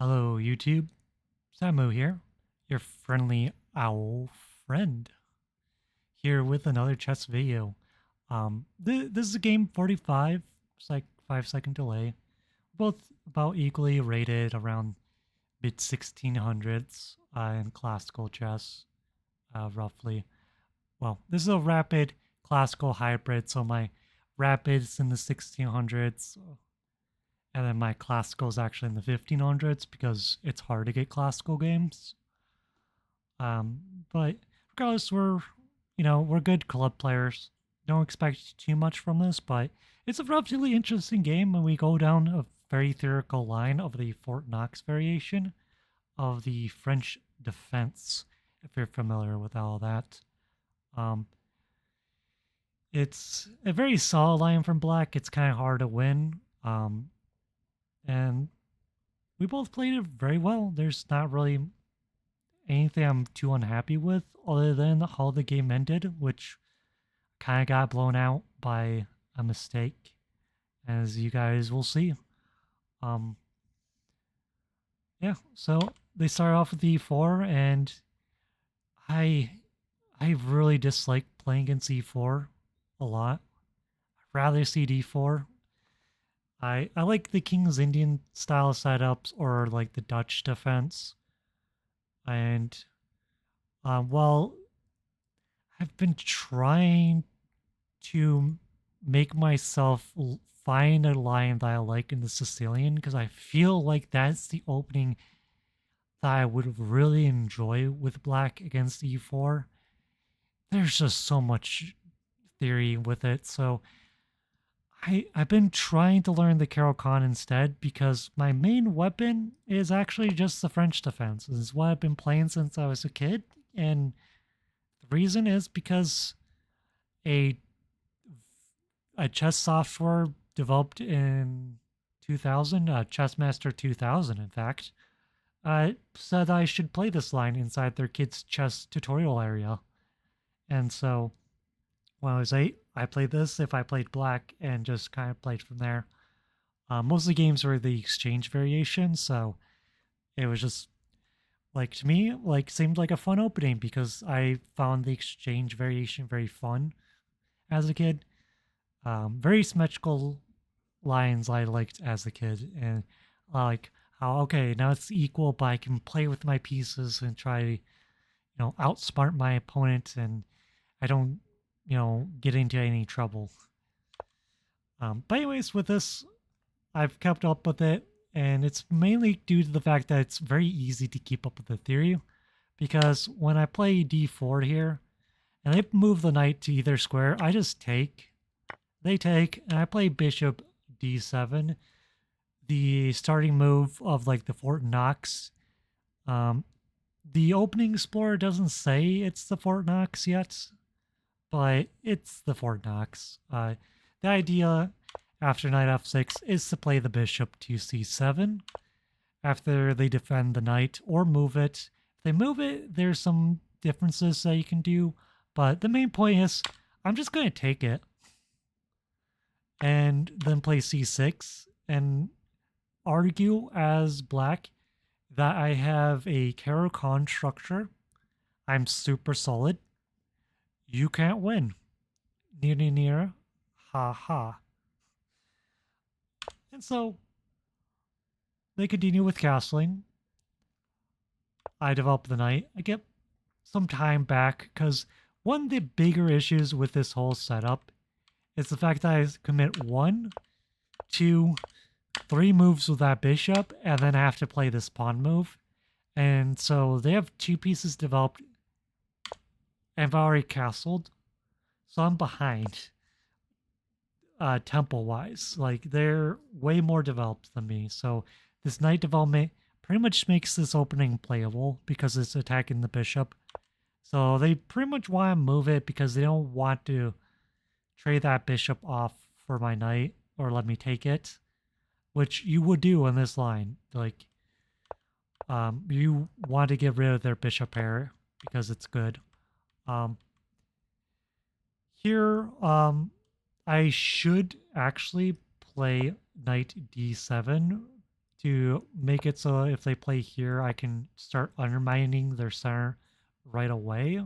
Hello, YouTube. Symue here, your friendly owl friend, here with another chess video. This is a game 45. It's like 5 second delay. Both about equally rated around mid 1600s in classical chess, roughly. Well, this is a rapid classical hybrid, so my rapid's in the 1600s, and then my classical is actually in the 1500s because it's hard to get classical games. But regardless, we're good club players. Don't expect too much from this, but it's a relatively interesting game, and we go down a very theoretical line of the Fort Knox variation of the French defense. If you're familiar with all that, um, it's a very solid line from Black. It's kind of hard to win, and we both played it very well. There's not really anything I'm too unhappy with other than how the game ended, which kind of got blown out by a mistake, as you guys will see. Um, yeah, so they start off with E4, and I I really dislike playing against E4 a lot. I'd rather see D4. I like the King's Indian style setups or like the Dutch defense. And well, I've been trying to make myself find a line that I like in the Sicilian because I feel like that's the opening that I would really enjoy with Black against E4. There's just so much theory with it. So I've been trying to learn the Carol Khan instead because my main weapon is actually just the French defense. This is what I've been playing since I was a kid. And the reason is because a a chess software developed in 2000, Chessmaster 2000, in fact, said I should play this line inside their kids' chess tutorial area. And so when I was 8, I played this if I played black and just kind of played from there. Most of the games were the exchange variation, so it was just like to me, like seemed like a fun opening because I found the exchange variation very fun as a kid. Very symmetrical lines I liked as a kid, and like how okay now it's equal, but I can play with my pieces and try to outsmart my opponent, and I don't get into any trouble. But anyways, with this, I've kept up with it, and it's mainly due to the fact that it's very easy to keep up with the theory. Because when I play d4 here, and they move the knight to either square, I just take. They take, and I play bishop d7. The starting move of like the Fort Knox. Um, the opening explorer doesn't say it's the Fort Knox yet, but it's the Fort Knox. The idea after knight f6 is to play the bishop to c7 after they defend the knight or move it. If they move it, there's some differences that you can do, but the main point is I'm just going to take it and then play c6 and argue as black that I have a Caro-Kann structure. I'm super solid. You can't win. Near, near, near. Ha ha. And so they continue with castling. I develop the knight. I get some time back because one of the bigger issues with this whole setup is the fact that I commit 1, 2, 3 moves with that bishop and then I have to play this pawn move. And so they have 2 pieces developed and I've already castled. So I'm behind tempo wise. Like they're way more developed than me. So this knight development pretty much makes this opening playable because it's attacking the bishop. So they pretty much want to move it because they don't want to trade that bishop off for my knight or let me take it, which you would do in this line. Like, you want to get rid of their bishop pair because it's good. Um, here, I should actually play knight d7 to make it so if they play here, I can start undermining their center right away.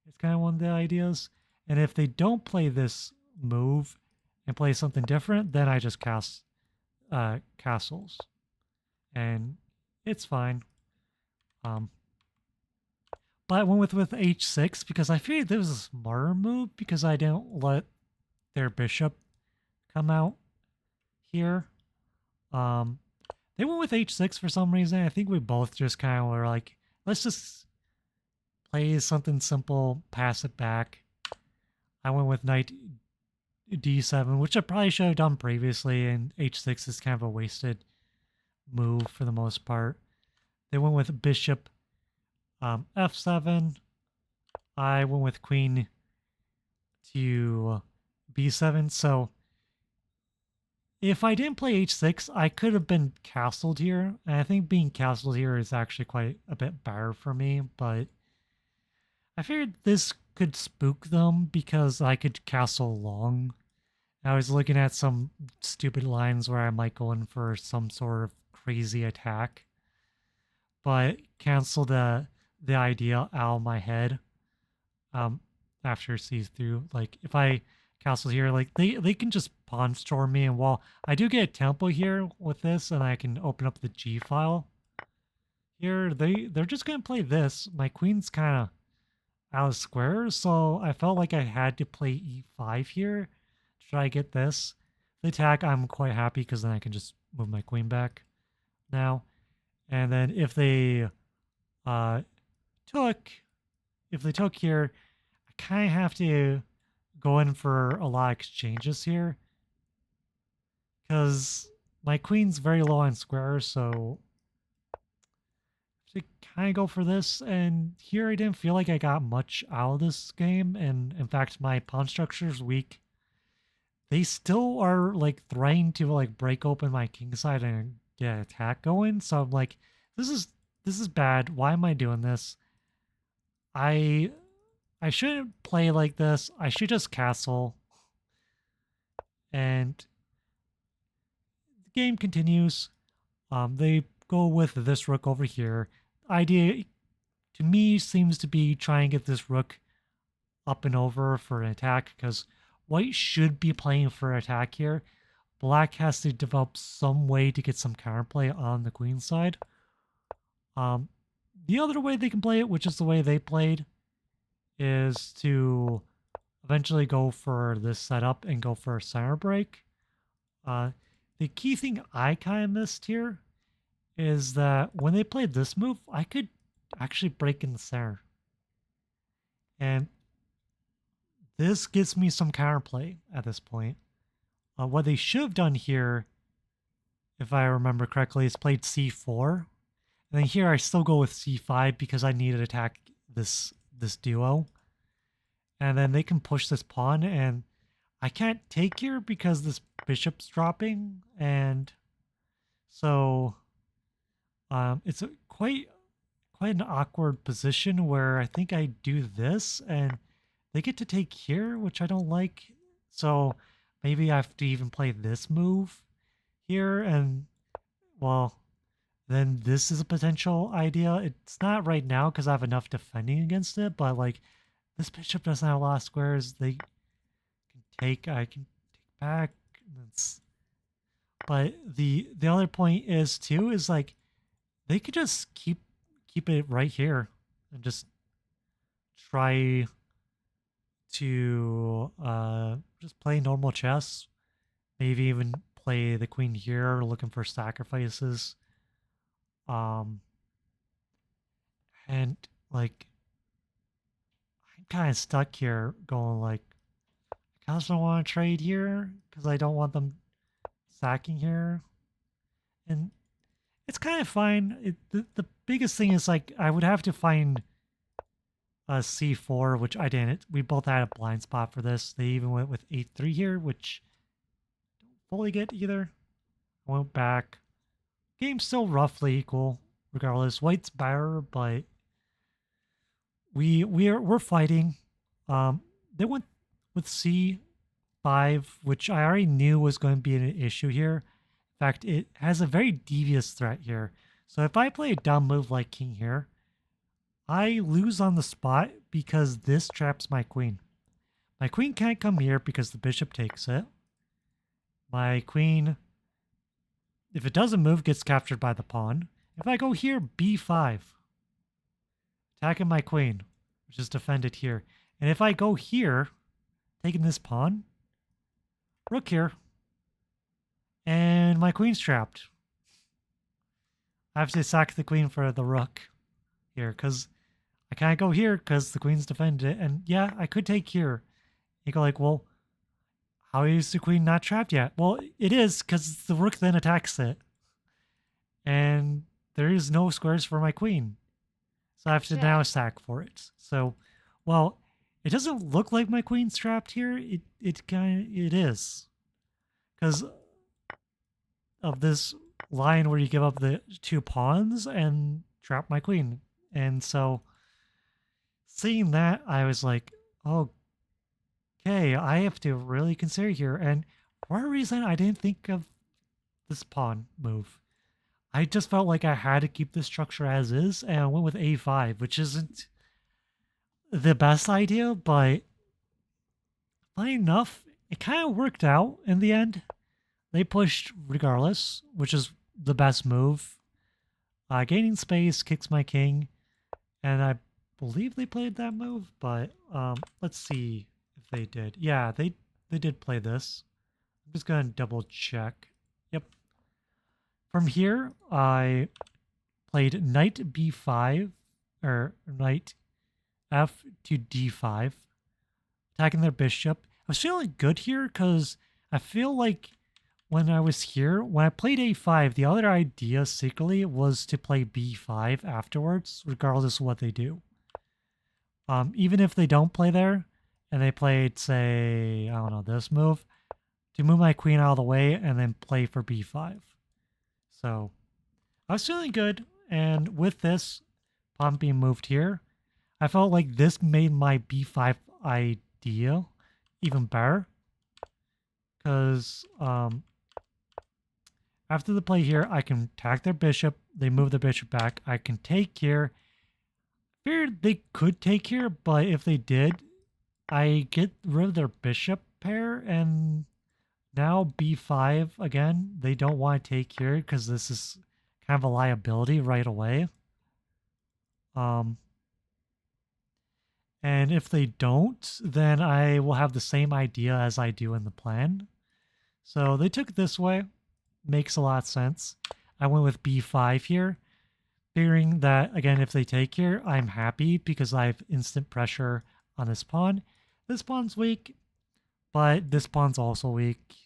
It's kind of one of the ideas. And if they don't play this move and play something different, then I just cast castles, and it's fine. Um, but I went with h6 because I figured this was a smarter move because I didn't let their bishop come out here. Um, they went with h6 for some reason. I think we both just kind of were like, let's just play something simple, pass it back. I went with knight d7, which I probably should have done previously, and h6 is kind of a wasted move for the most part. They went with bishop f7. I went with queen to b7. So if I didn't play h6, I could have been castled here. And I think being castled here is actually quite a bit better for me. But I figured this could spook them because I could castle long. I was looking at some stupid lines where I might go in for some sort of crazy attack, but cancel the idea out of my head. After sees through, like if I castle here, like they can just pawn storm me, and while I do get a tempo here with this, and I can open up the G file here, they're just gonna play this. My queen's kind of out of square, so I felt like I had to play e5 here to try to get this. The attack, I'm quite happy because then I can just move my queen back now. And then if they uh, took, here, I kind of have to go in for a lot of exchanges here because my queen's very low on squares, so to kind of go for this. And here I didn't feel like I got much out of this game, and in fact my pawn structure is weak. They still are like threatening to like break open my king side and get an attack going, so I'm like, this is bad. Why am I doing this? I shouldn't play like this. I should just castle. And the game continues. They go with this rook over here. Idea to me seems to be try and get this rook up and over for an attack because white should be playing for attack here. Black has to develop some way to get some counterplay on the queen side. The other way they can play it, which is the way they played, is to eventually go for this setup and go for a center break. The key thing I kind of missed here is that when they played this move, I could actually break in the center. And this gives me some counterplay at this point. What they should have done here, if I remember correctly, is played c4. And then here I still go with c5 because I need to attack this duo. And then they can push this pawn, and I can't take here because this bishop's dropping. And so it's quite an awkward position where I think I do this and they get to take here, which I don't like. So maybe I have to even play this move here, and well, then this is a potential idea. It's not right now because I have enough defending against it, but like this bishop doesn't have a lot of squares. They can take, I can take back. But the other point is too is like they could just keep it right here and just try to just play normal chess. Maybe even play the queen here, looking for sacrifices. And like I'm kind of stuck here, going like I also don't want to trade here because I don't want them sacking here, and it's kind of fine. The biggest thing is like I would have to find a c4, which I didn't. We both had a blind spot for this. They even went with a3 here, which I don't fully get either. I went back. Game's still roughly equal, regardless. White's better, but we're fighting. They went with c5, which I already knew was going to be an issue here. fact, it has a very devious threat here. So if I play a dumb move like king here, I lose on the spot because this traps my queen. My queen can't come here because the bishop takes it. My queen, if it doesn't move, gets captured by the pawn. If I go here, b5, attacking my queen, which is defended here. And if I go here, taking this pawn, rook here, and my queen's trapped. I have to sack the queen for the rook here because I can't go here because the queen's defended it. And yeah, I could take here. You go like, well, how is the queen not trapped yet? Well, it is because the rook then attacks it. And there is no squares for my queen. So I have to now sack for it. So, well, it doesn't look like my queen's trapped here. It is. Because of this line where you give up the 2 pawns and trap my queen. And so seeing that, I was like, oh, okay, I have to really consider here. And for whatever reason, I didn't think of this pawn move. I just felt like I had to keep the structure as is, and I went with a5, which isn't the best idea, but funny enough, it kind of worked out in the end. They pushed regardless, which is the best move. Gaining space kicks my king, and I believe they played that move, but let's see if they did. Yeah, they did play this. I'm just going to double check. Yep. From here, I played knight b5, or knight f to d5, attacking their bishop. I was feeling good here because I feel like when I was here, when I played a5, the other idea secretly was to play b5 afterwards, regardless of what they do. Even if they don't play there, and they played, say, I don't know, this move, to move my queen out of the way and then play for b5. So I was feeling good, and with this pawn being moved here, I felt like this made my b5 idea even better. Because after the play here, I can attack their bishop. They move the bishop back. I can take here. Figured they could take here, but if they did, I get rid of their bishop pair, and now b5 again. They don't want to take here because this is kind of a liability right away. And if they don't, then I will have the same idea as I do in the plan. So they took it this way. Makes a lot of sense. I went with b5 here, figuring that, again, if they take here, I'm happy because I have instant pressure on this pawn. This pawn's weak, but this pawn's also weak.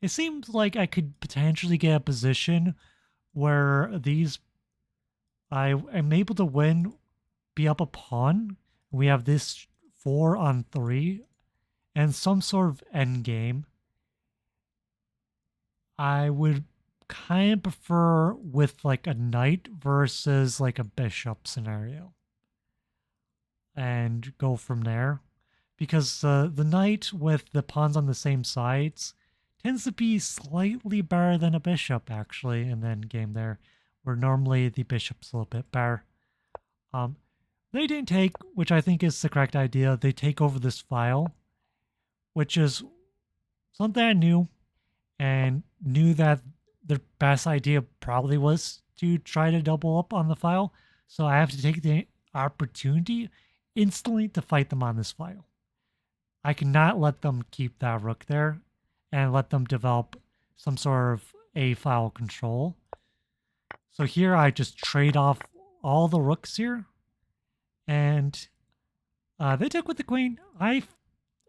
It seems like I could potentially get a position where I am able to win, be up a pawn. We have this 4 on 3 and some sort of end game. I would kind of prefer with like a knight versus like a bishop scenario and go from there, because the knight with the pawns on the same sides tends to be slightly better than a bishop actually in the end game there, where normally the bishop's a little bit better. They didn't take, which I think is the correct idea. They take over this file, which is something I knew, and knew that their best idea probably was to try to double up on the file. So I have to take the opportunity instantly to fight them on this file. I cannot let them keep that rook there and let them develop some sort of a file control. So here I just trade off all the rooks here, and they took with the queen. I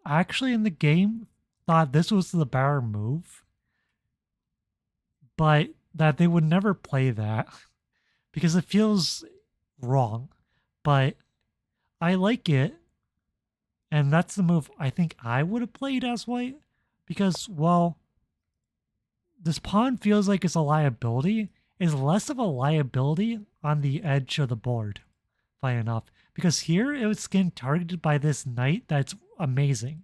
actually in the game thought this was the better move, but that they would never play that because it feels wrong. But I like it, and that's the move I think I would have played as white, because, well, this pawn feels like it's a liability. It's less of a liability on the edge of the board, funny enough, because here it was getting targeted by this knight that's amazing.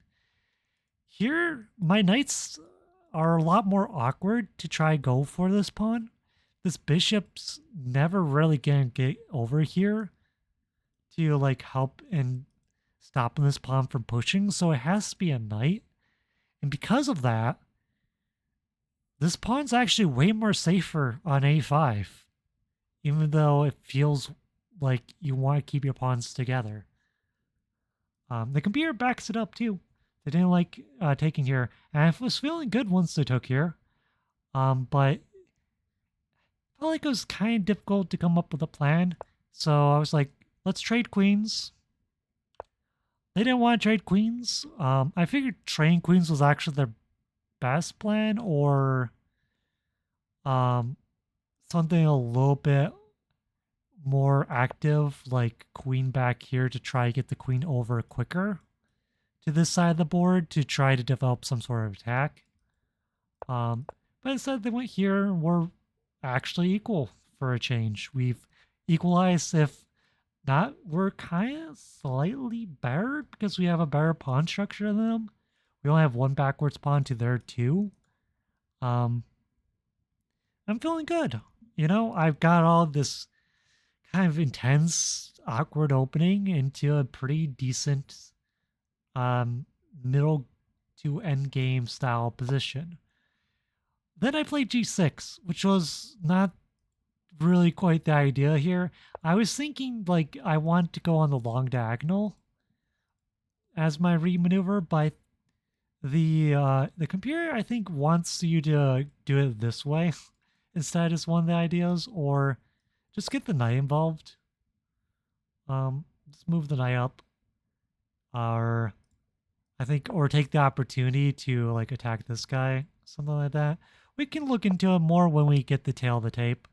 Here, my knights are a lot more awkward to try go for this pawn. This bishop's never really gonna get over here to like help in stopping this pawn from pushing, so it has to be a knight. And because of that, this pawn's actually way more safer on a5, even though it feels like you want to keep your pawns together. The computer backs it up too. They didn't like taking here, and I was feeling good once they took here. But I felt like it was kind of difficult to come up with a plan. So I was like, let's trade queens. They didn't want to trade queens. I figured trading queens was actually their best plan, or something a little bit more active, like queen back here to try to get the queen over quicker to this side of the board to try to develop some sort of attack. But instead they went here and we're actually equal for a change. We've equalized, if not, we're kind of slightly better because we have a better pawn structure than them. We only have one backwards pawn to their two. I'm feeling good. You know, I've got all this kind of intense, awkward opening into a pretty decent middle to end game style position. Then I played g6, which was not really quite the idea here. I was thinking like I want to go on the long diagonal as my remaneuver, but the computer I think wants you to do it this way instead is one of the ideas, or just get the knight involved. Just move the knight up, or I think, or take the opportunity to like attack this guy, something like that. We can look into it more when we get the tail of the tape.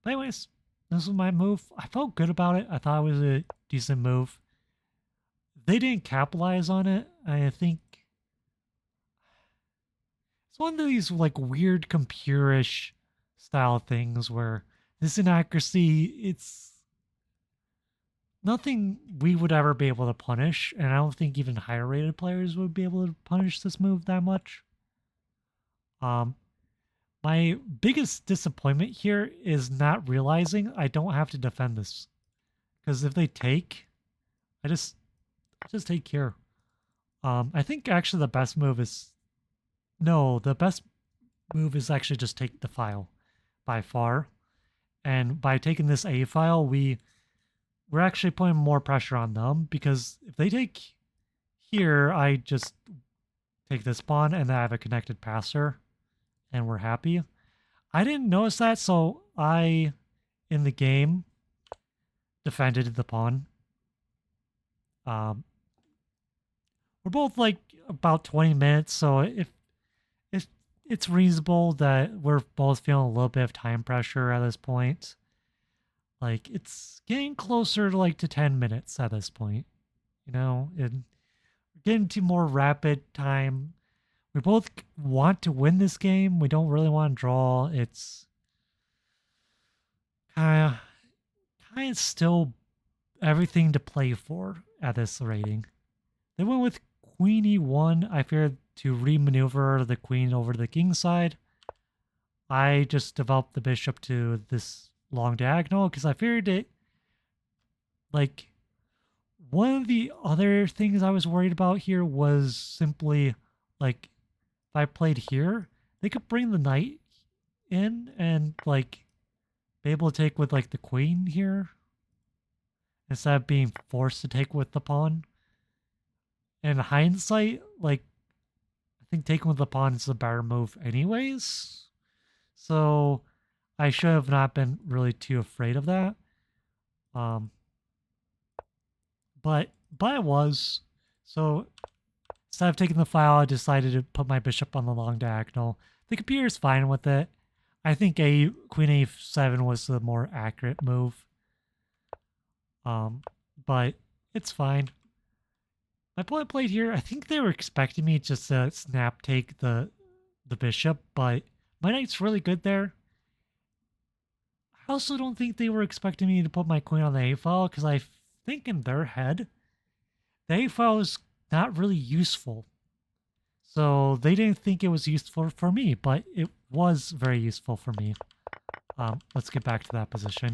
But anyways, this was my move. I felt good about it. I thought it was a decent move. They didn't capitalize on it. I think it's one of these like weird computerish style things where this inaccuracy, it's nothing we would ever be able to punish, and I don't think even higher rated players would be able to punish this move that much. My biggest disappointment here is not realizing I don't have to defend this. Because if they take, I just take here. I think actually the best move is... No, the best move is actually just take the file by far. And by taking this A file, we're actually putting more pressure on them, because if they take here, I just take this pawn and I have a connected passer and we're happy. I didn't notice that, so I, in the game, defended the pawn. We're both like about 20 minutes, so if it's reasonable that we're both feeling a little bit of time pressure at this point. Like, it's getting closer to like to 10 minutes at this point, you know, and we're getting to more rapid time. We both want to win this game. We don't really want to draw. It's kind of still everything to play for at this rating. They went with Queen E1. I feared to remaneuver the queen over to the king side. I just developed the bishop to this long diagonal because I figured it, like, one of the other things I was worried about here was simply, like, if I played here, they could bring the knight in and, like, be able to take with, like, the queen here instead of being forced to take with the pawn. In hindsight, like, I think taking with the pawn is the better move anyways. So I should have not been really too afraid of that. But I was. So instead of taking the file, I decided to put my bishop on the long diagonal. The computer's fine with it. I think Queen A7 was the more accurate move. But it's fine. My opponent played here. I think they were expecting me just to snap take the bishop, but my knight's really good there. I also don't think they were expecting me to put my queen on the A file, because I think in their head, the A file is not really useful. So they didn't think it was useful for me, but it was very useful for me. Let's get back to that position.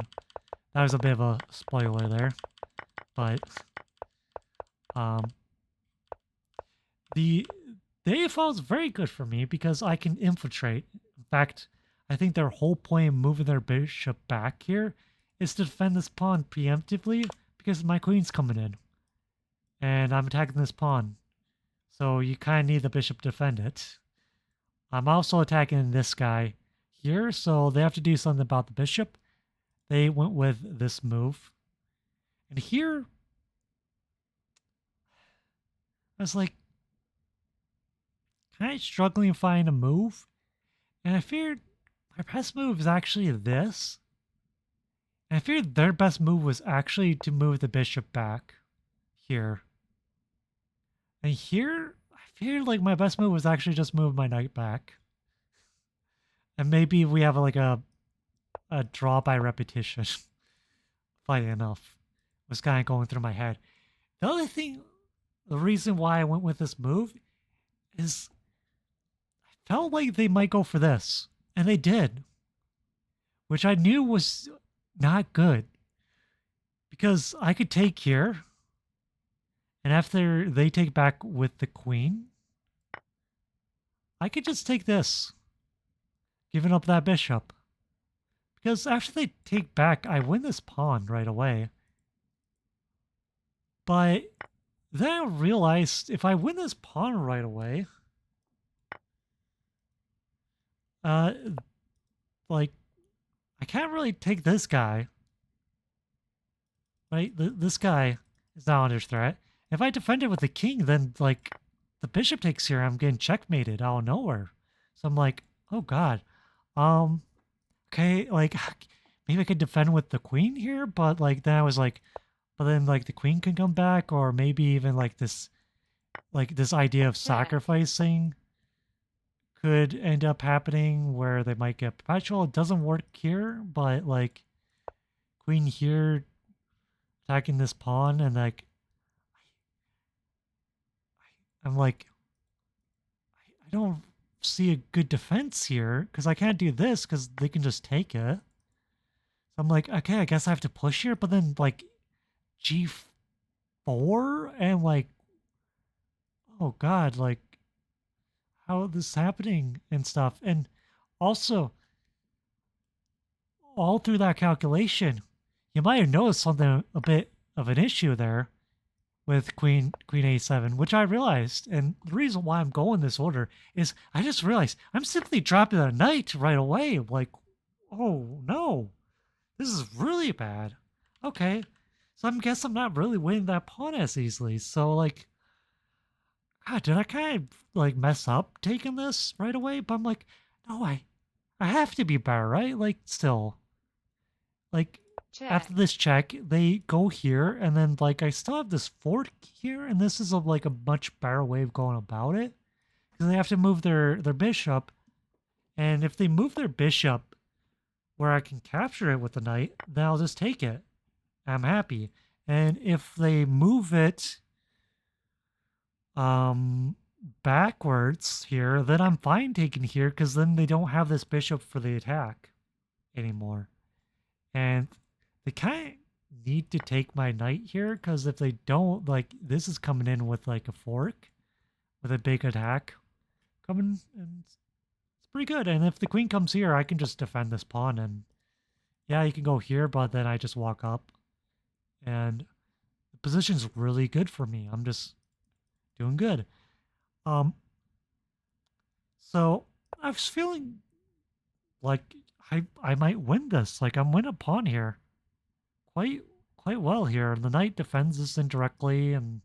That was a bit of a spoiler there, but um, the AFL is very good for me because I can infiltrate. In fact, I think their whole point of moving their bishop back here is to defend this pawn preemptively because my queen's coming in. And I'm attacking this pawn. So you kind of need the bishop to defend it. I'm also attacking this guy here, so they have to do something about the bishop. They went with this move. And here, I was like, kind of struggling to find a move. And I figured my best move is actually this. And I figured their best move was actually to move the bishop back here. And here, I figured like my best move was actually just move my knight back. And maybe we have like a draw by repetition. Funny enough, was kind of going through my head. The other thing, the reason why I went with this move is I felt like they might go for this. And they did. Which I knew was not good. Because I could take here. And after they take back with the queen, I could just take this. Giving up that bishop. Because after they take back, I win this pawn right away. But then I realized if I win this pawn right away, like, I can't really take this guy. Right? This guy is now under threat. If I defend it with the king, then, like, the bishop takes here. I'm getting checkmated out of nowhere. So I'm like, oh god. Okay, like, maybe I could defend with the queen here, but, like, then I was like, but then, like, the queen can come back, or maybe even, like, this idea of sacrificing could end up happening where they might get perpetual. It doesn't work here, but, like, queen here attacking this pawn, and, like, I'm like, I don't see a good defense here, because I can't do this, because they can just take it. So I'm like, okay, I guess I have to push here, but then, like, g4, and, like, oh god, like, how this is happening and stuff. And also, all through that calculation, you might have noticed something a bit of an issue there with queen a7, which I realized. And the reason why I'm going this order is I just realized I'm simply dropping a knight right away. Like, oh no, this is really bad. Okay, so I guess I'm not really winning that pawn as easily. So, like, God, did I kind of like mess up taking this right away? But I'm like, no, I have to be better, right? Like, still, like, Check. after this check, they go here, and then, like, I still have this fort here, and this is like a much better way of going about it, because they have to move their bishop, and if they move their bishop where I can capture it with the knight, then I'll just take it. I'm happy. And if they move it backwards here, then I'm fine taking here, because then they don't have this bishop for the attack anymore. And they kind of need to take my knight here, because if they don't, like, this is coming in with, like, a fork with a big attack coming, and it's pretty good. And if the queen comes here, I can just defend this pawn, and yeah, you can go here, but then I just walk up, and the position's really good for me. I'm just doing good. So I was feeling like I might win this. Like, I'm winning a pawn here quite well here. And the knight defends this indirectly, and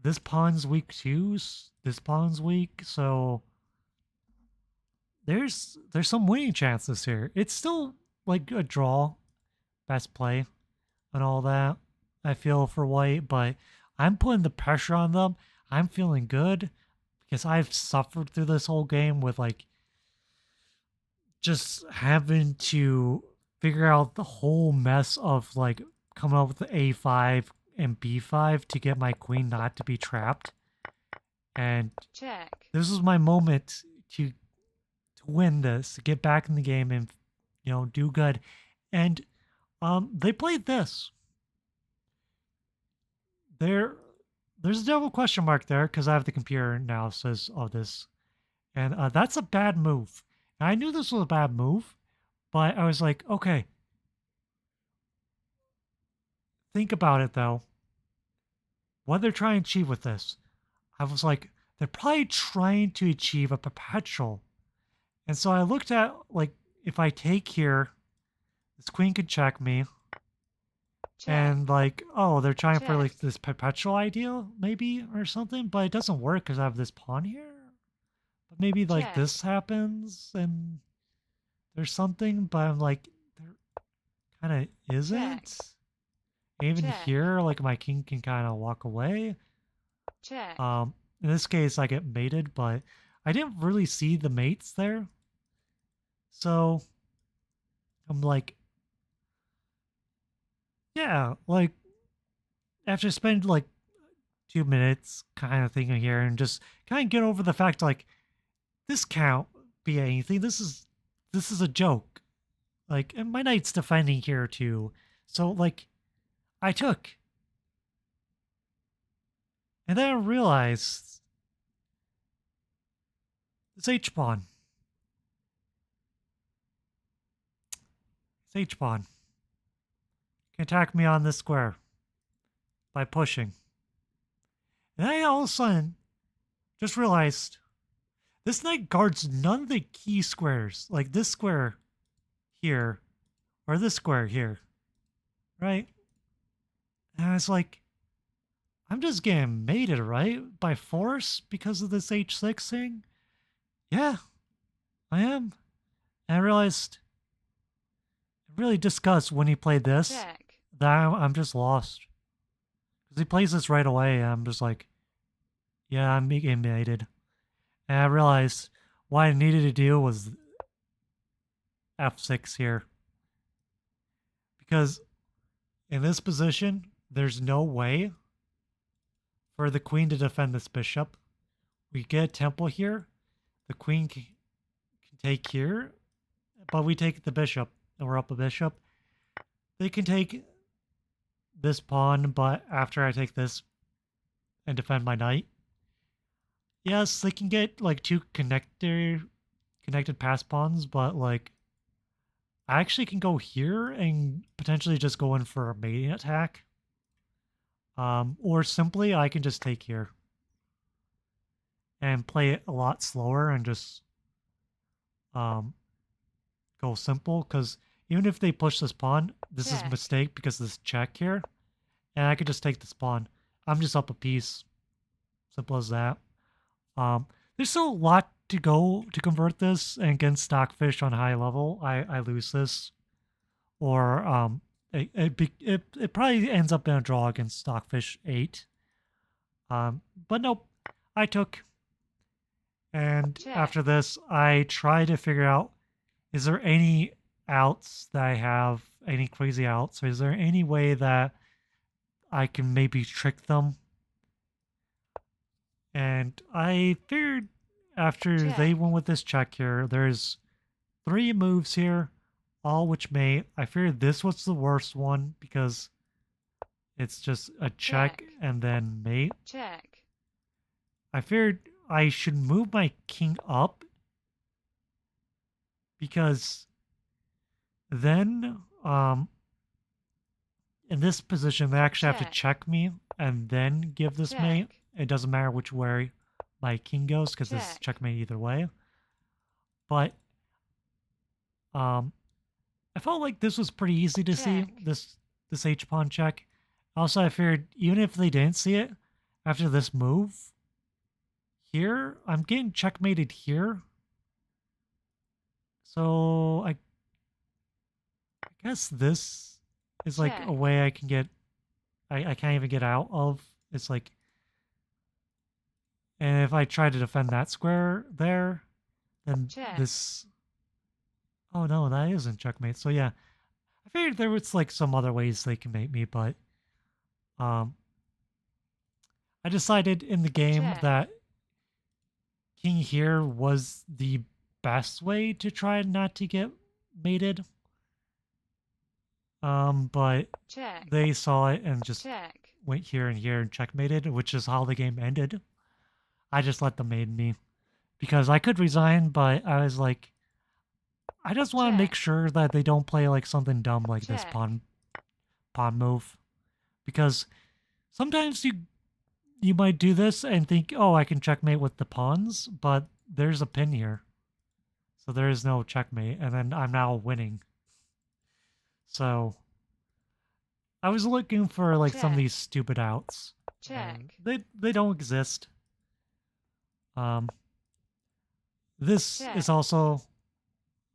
this pawn's weak too. This pawn's weak, so there's some winning chances here. It's still like a draw, best play, and all that. I feel for white, but I'm putting the pressure on them. I'm feeling good because I've suffered through this whole game with, like, just having to figure out the whole mess of, like, coming up with the a5 and b5 to get my queen not to be trapped. And check, this was my moment to win this, to get back in the game and do good. And they played this. There there's a double question mark there because I have the computer analysis of this. And that's a bad move. And I knew this was a bad move, but I was like, okay, think about it though. What they're trying to achieve with this. I was like, they're probably trying to achieve a perpetual. And so I looked at, like, if I take here, this queen could check me. check, And, like, oh, they're trying for, check, like, this perpetual idea, maybe, or something. But it doesn't work because I have this pawn here. But maybe, like, check, this happens and there's something. But I'm like, there kind of check, isn't. Even check, here, like, my king can kind of walk away. check, In this case, I get mated, but I didn't really see the mates there. So I'm like, yeah, like after spending like 2 minutes kind of thinking here and just kind of get over the fact like this can't be anything. This is a joke. Like, and my knight's defending here too. So like I took. And then I realized this H pawn. This H pawn can attack me on this square by pushing. And I all of a sudden just realized this knight guards none of the key squares, like this square here or this square here, right? And I was like, I'm just getting mated, right? By force because of this h6 thing? Yeah, I am. And I realized, I really discussed when he played this check, that I'm just lost. Because he plays this right away, and I'm just like, yeah, I'm getting mated. And I realized what I needed to do was f6 here. Because in this position, there's no way for the queen to defend this bishop. We get a temple here. The queen can take here, but we take the bishop, and we're up a bishop. They can take this pawn, but after I take this and defend my knight, yes, they can get like two connected pass pawns, but like I actually can go here and potentially just go in for a mating attack. Or simply I can just take here and play it a lot slower and just um go simple because even if they push this pawn, this is a check, mistake because this check here, and I could just take this pawn. I'm just up a piece. Simple as that. There's still a lot to go to convert this, and against Stockfish on high level, I lose this, or it probably ends up in a draw against Stockfish 8. But nope, I took, and check, after this, I try to figure out is there any outs that I have, any crazy outs, or is there any way that I can maybe trick them? And I figured after they check, went with this check here, there's 3 moves here, all which mate. I figured this was the worst one because it's just a check check, and then mate. check, I figured I should move my king up because then in this position they actually have to check, check me and then give this mate. check, It doesn't matter which way my king goes because this is check, checkmate either way. But um I felt like this was pretty easy to see, check, this H pawn check. Also, I figured even if they didn't see it after this move here, I'm getting checkmated here. So I guess this is like a check, way I can get I can't even get out of. It's like, and if I try to defend that square there, then check, this, oh no, that isn't checkmate. So yeah, I figured there was like some other ways they can mate me, but um I decided in the game check, that king here was the best way to try not to get mated. But check, they saw it and just check, went here and here and checkmated, which is how the game ended. I just let them mate me because I could resign, but I was like, I just want to make check, sure that they don't play like something dumb like this check, pawn move, because sometimes you might do this and think, oh, I can checkmate with the pawns, but there's a pin here, so there is no checkmate, and then I'm now winning. So I was looking for like some of check, these stupid outs, and check, they don't exist. Um, this check, is also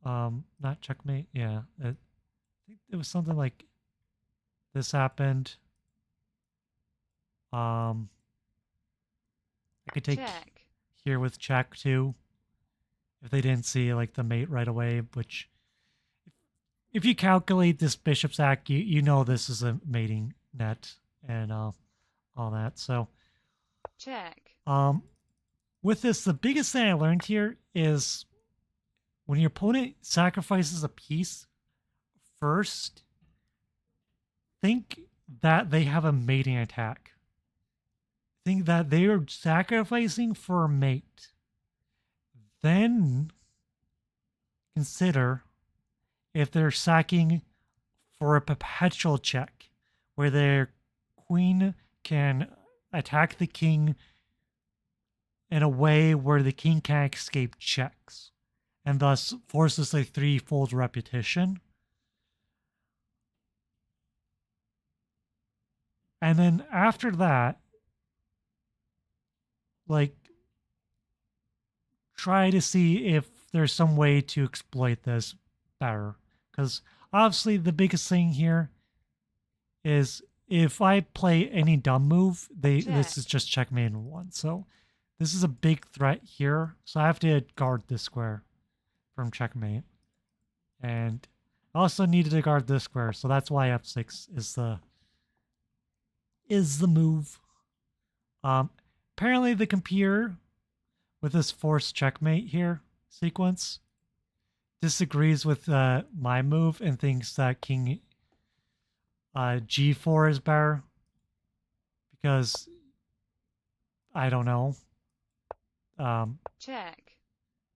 not checkmate. Yeah, I think it was something like this happened. Um, I could take check, here with check too if they didn't see like the mate right away. Which, if you calculate this bishop sack, you know this is a mating net and all that. So check, um, with this, the biggest thing I learned here is when your opponent sacrifices a piece first, think that they have a mating attack. Think that they are sacrificing for a mate. Then consider if they're sacking for a perpetual check where their queen can attack the king in a way where the king can't escape checks and thus forces a threefold repetition. And then after that, like, try to see if there's some way to exploit this better. Because obviously, the biggest thing here is if I play any dumb move, this is check, just checkmate in one. So this is a big threat here. So I have to guard this square from checkmate. And I also needed to guard this square, so that's why f6 is the move. Apparently the computer with this forced checkmate here sequence disagrees with my move and thinks that king g4 is better because I don't know. check,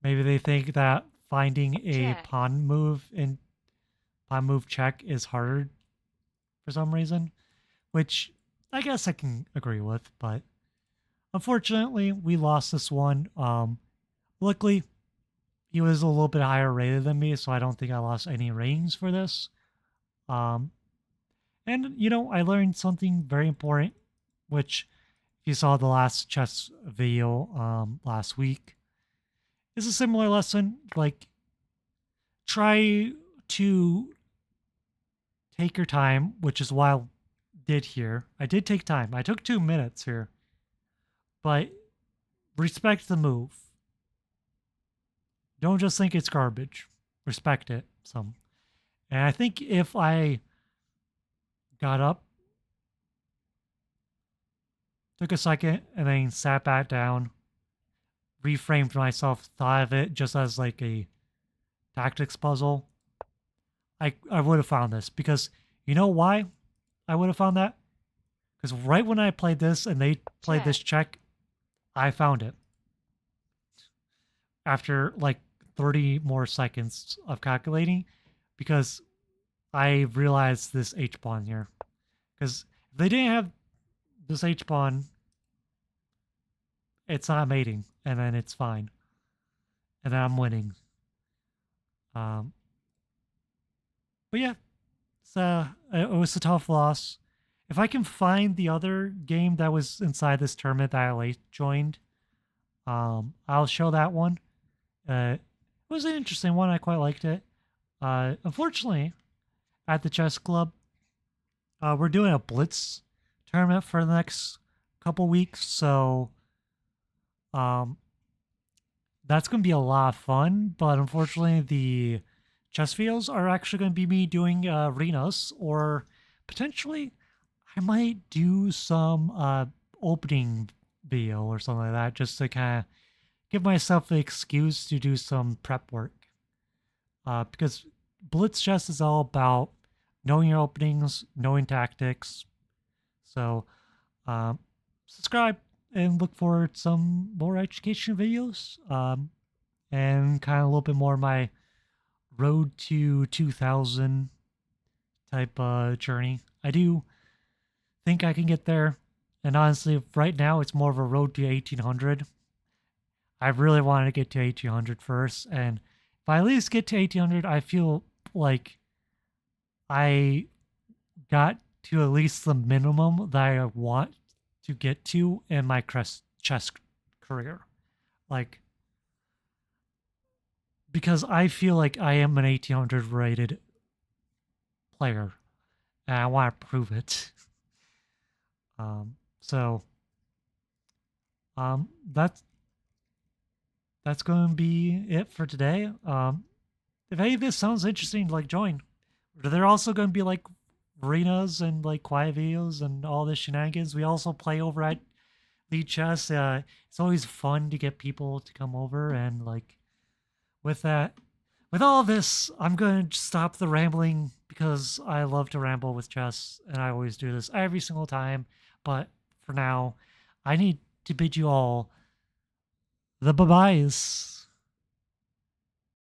Maybe they think that finding a check, pawn move in pawn move check is harder for some reason, which I guess I can agree with, but unfortunately we lost this one. Luckily he was a little bit higher rated than me, so I don't think I lost any ratings for this. Um, and I learned something very important, which if you saw the last chess video last week, is a similar lesson. Like, try to take your time, which is why I did here. I did take time. I took 2 minutes here, but respect the move. Don't just think it's garbage. Respect it some. And I think if I got up, took a second, and then sat back down, reframed myself, thought of it just as like a tactics puzzle, I would have found this. Because you know why I would have found that? Because right when I played this and they played this check, check, I found it. After like 30 more seconds of calculating, because I realized this H pawn here. Because if they didn't have this H pawn, it's not mating, and then it's fine. And then I'm winning. Um, but yeah, so it was a tough loss. If I can find the other game that was inside this tournament that I late joined, I'll show that one. It was an interesting one. I quite liked it. Unfortunately, at the chess club, we're doing a blitz tournament for the next couple weeks, so um, that's going to be a lot of fun. But unfortunately, the chess videos are actually going to be me doing arenas, or potentially I might do some opening video or something like that, just to kind of give myself the excuse to do some prep work. Because blitz chess is all about knowing your openings, knowing tactics. So, um, subscribe and look for some more education videos. And kind of a little bit more of my road to 2000 type journey. I do think I can get there. And honestly, right now it's more of a road to 1800. I really wanted to get to 1800 first. And if I at least get to 1800, I feel like I got to at least the minimum that I want to get to in my chess career. Like, because I feel like I am an 1800 rated player and I want to prove it. So um, that's that's going to be it for today. If any of this sounds interesting, like join. They're also going to be like arenas and like quiet videos and all the shenanigans. We also play over at Lead Chess. It's always fun to get people to come over and like with that. With all this, I'm going to stop the rambling because I love to ramble with chess and I always do this every single time. But for now, I need to bid you all the bye-byes.